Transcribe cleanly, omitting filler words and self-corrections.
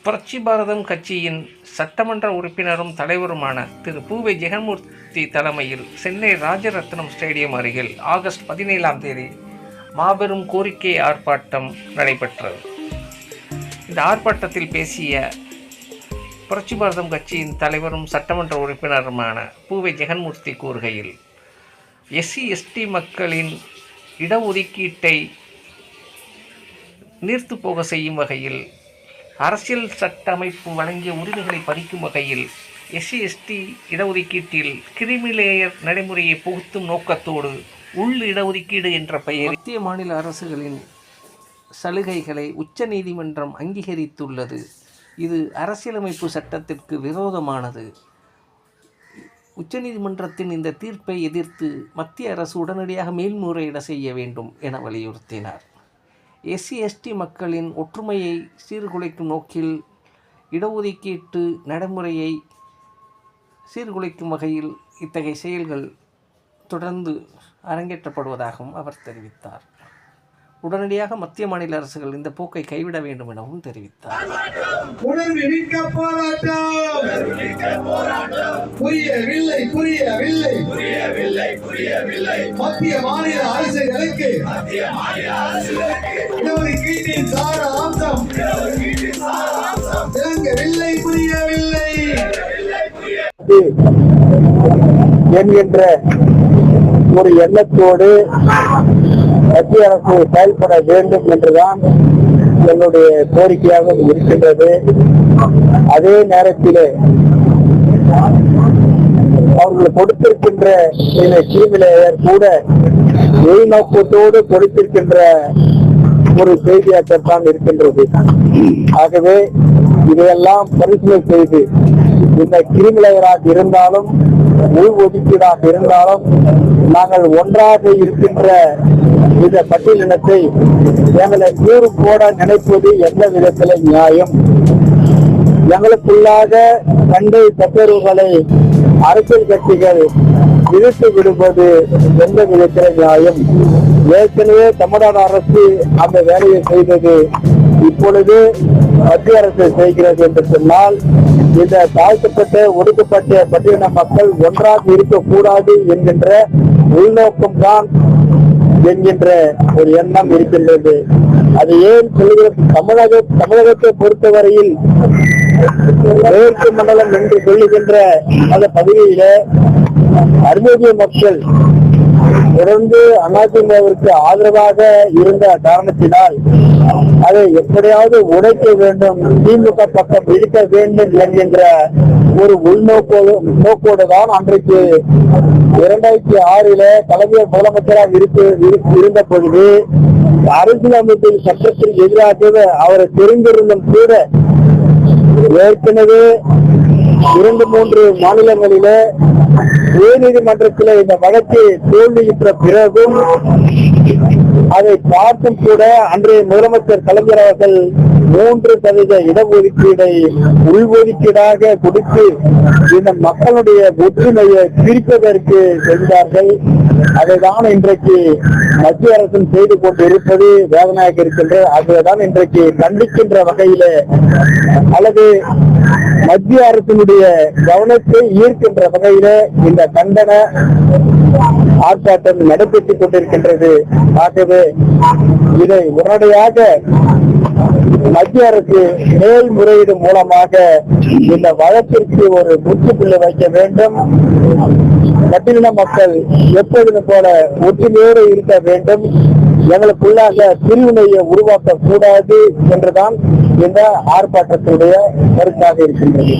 புரட்சி பாரதம் கட்சியின் சட்டமன்ற உறுப்பினரும் தலைவருமான திரு பூவை ஜெகன்மூர்த்தி தலைமையில் சென்னை ராஜரத்னம் ஸ்டேடியம் அருகில் ஆகஸ்ட் 17ஆம் தேதி மாபெரும் கோரிக்கை ஆர்ப்பாட்டம் நடைபெற்றது. இந்த ஆர்ப்பாட்டத்தில் பேசிய புரட்சி பாரதம் கட்சியின் தலைவரும் சட்டமன்ற உறுப்பினருமான பூவை ஜெகன்மூர்த்தி கூறுகையில், SC/ST மக்களின் இடஒதுக்கீட்டை நீர்த்து போக செய்யும் வகையில் அரசியல் சட்ட அமைப்பு வழங்கிய உரிமைகளை பறிக்கும் வகையில் SC/ST இடஒதுக்கீட்டில் கிரிமிலேயர் நடைமுறையை புகுத்தும் நோக்கத்தோடு உள் இடஒதுக்கீடு என்ற பெயர் மத்திய மாநில அரசுகளின் சலுகைகளை உச்ச நீதிமன்றம் அங்கீகரித்துள்ளது. இது அரசியலமைப்பு சட்டத்திற்கு விரோதமானது. உச்சநீதிமன்றத்தின் இந்த தீர்ப்பை எதிர்த்து மத்திய அரசு உடனடியாக மேல்முறையீடு செய்ய வேண்டும் என வலியுறுத்தினார். SC/ST மக்களின் ஒற்றுமையை சீர்குலைக்கும் நோக்கில் இடஒதுக்கீட்டு நடைமுறையை சீர்குலைக்கும் வகையில் இத்தகைய செயல்கள் தொடர்ந்து அரங்கேற்றப்படுவதாகவும் அவர் தெரிவித்தார். உடனடியாக மத்திய மாநில அரசுகள் இந்த போக்கை கைவிட வேண்டும் எனவும் தெரிவித்தார். மத்திய மாநில அரசுகளுக்கு விளங்கவில்லை, புரியவில்லை என்கின்ற ஒரு எண்ணத்தோடு மத்திய அரசு செயல்பட வேண்டும் என்றுதான் என்னுடைய கோரிக்கையாக இருக்கின்றது. அதே நேரத்தில் அவர்கள் கொடுத்திருக்கின்ற கிரிமிலேயர் கூட உள்நோக்கத்தோடு கொடுத்திருக்கின்ற ஒரு செய்தியாகத்தான் இருக்கின்றது. ஆகவே இதையெல்லாம் பரிசீலனை செய்து இந்த கிரிமிலேயராக இருந்தாலும் உள் ஒதுக்கீடாக இருந்தாலும் நாங்கள் ஒன்றாக இருக்கின்ற இந்த பட்டியலினத்தை எங்களை கூறு போட நினைப்பது எந்த விதத்தில் நியாயம்? எங்களுக்குள்ளாக சண்டை சச்சரவுகளை அரசியல் கட்சிகள் இழுத்து விடுவது எந்த விதத்தில் நியாயம்? ஏற்கனவே தமிழ்நாடு அரசு அந்த வேலையை செய்தது, இப்பொழுது மத்திய அரசு செய்கிறது என்று சொன்னால் இந்த தாழ்த்தப்பட்ட ஒடுக்கப்பட்ட பட்டியலின மக்கள் ஒன்றாக இருக்கக்கூடாது என்கின்ற உள்நோக்கம்தான் என்கின்ற ஒரு எண்ணம் இருக்கின்றது. அது ஏன் சொல்லுகிறது? தமிழகத்தை பொறுத்தவரையில் மேற்கு மண்டலம் என்று சொல்லுகின்ற அந்த பகுதியில அருமேனிய மக்கள் தொடர்ந்து அதிமுகவிற்கு ஆதரவாக இருந்த காரணத்தினால் அதை எப்படியாவது உடைக்க வேண்டும், திமுக பக்கம் இருக்க வேண்டும் என்கின்ற ஒரு உள்நோக்கோடு தான் அன்றைக்கு 2006 கலைஞர் முதலமைச்சராக இருந்த பொழுது அரசியலமைப்பின் சட்டத்திற்கு எதிராக அவரை தெரிந்திருந்தும் கூட ஏற்கனவே 2-3 மாநிலங்களிலே உயர்நீதிமன்றத்தில் இந்த வழக்கு தோல்வியுற்ற பிறகும் அதை பார்த்தும் கூட அன்றைய முதலமைச்சர் கலைஞர் அவர்கள் 3% இடஒதுக்கீடை உள்ஒதுக்கீடாக கொடுத்து இந்த மக்களுடைய ஒற்றுமையை பிரிப்பதற்கு சென்றார்கள். அதைதான் இன்றைக்கு மத்திய அரசும் செய்து கொண்டு இருப்பது வேதனையாக இருக்கின்றது. அதுதான் இன்றைக்கு கண்டிக்கின்ற வகையில அல்லது மத்திய அரசினுடைய கவனத்தை ஈர்க்கின்ற வகையில இந்த கண்டன ஆர்ப்பாட்டம் நடைபெற்றுக் கொண்டிருக்கின்றது. ஆகவே இதை உடனடியாக மத்திய அரசு மேல்முறையீடு மூலமாக இந்த வழக்கிற்கு ஒரு முற்றுப்புள்ளி வைக்க வேண்டும். பட்டியலின மக்கள் எப்பொழுது போல ஒற்றுமையோடு இருக்க வேண்டும். எங்களுக்குள்ளாக பிரிவினையை உருவாக்க கூடாது என்றுதான் இந்த ஆர்ப்பாட்டத்தினுடைய கருத்தாக இருக்கின்றது.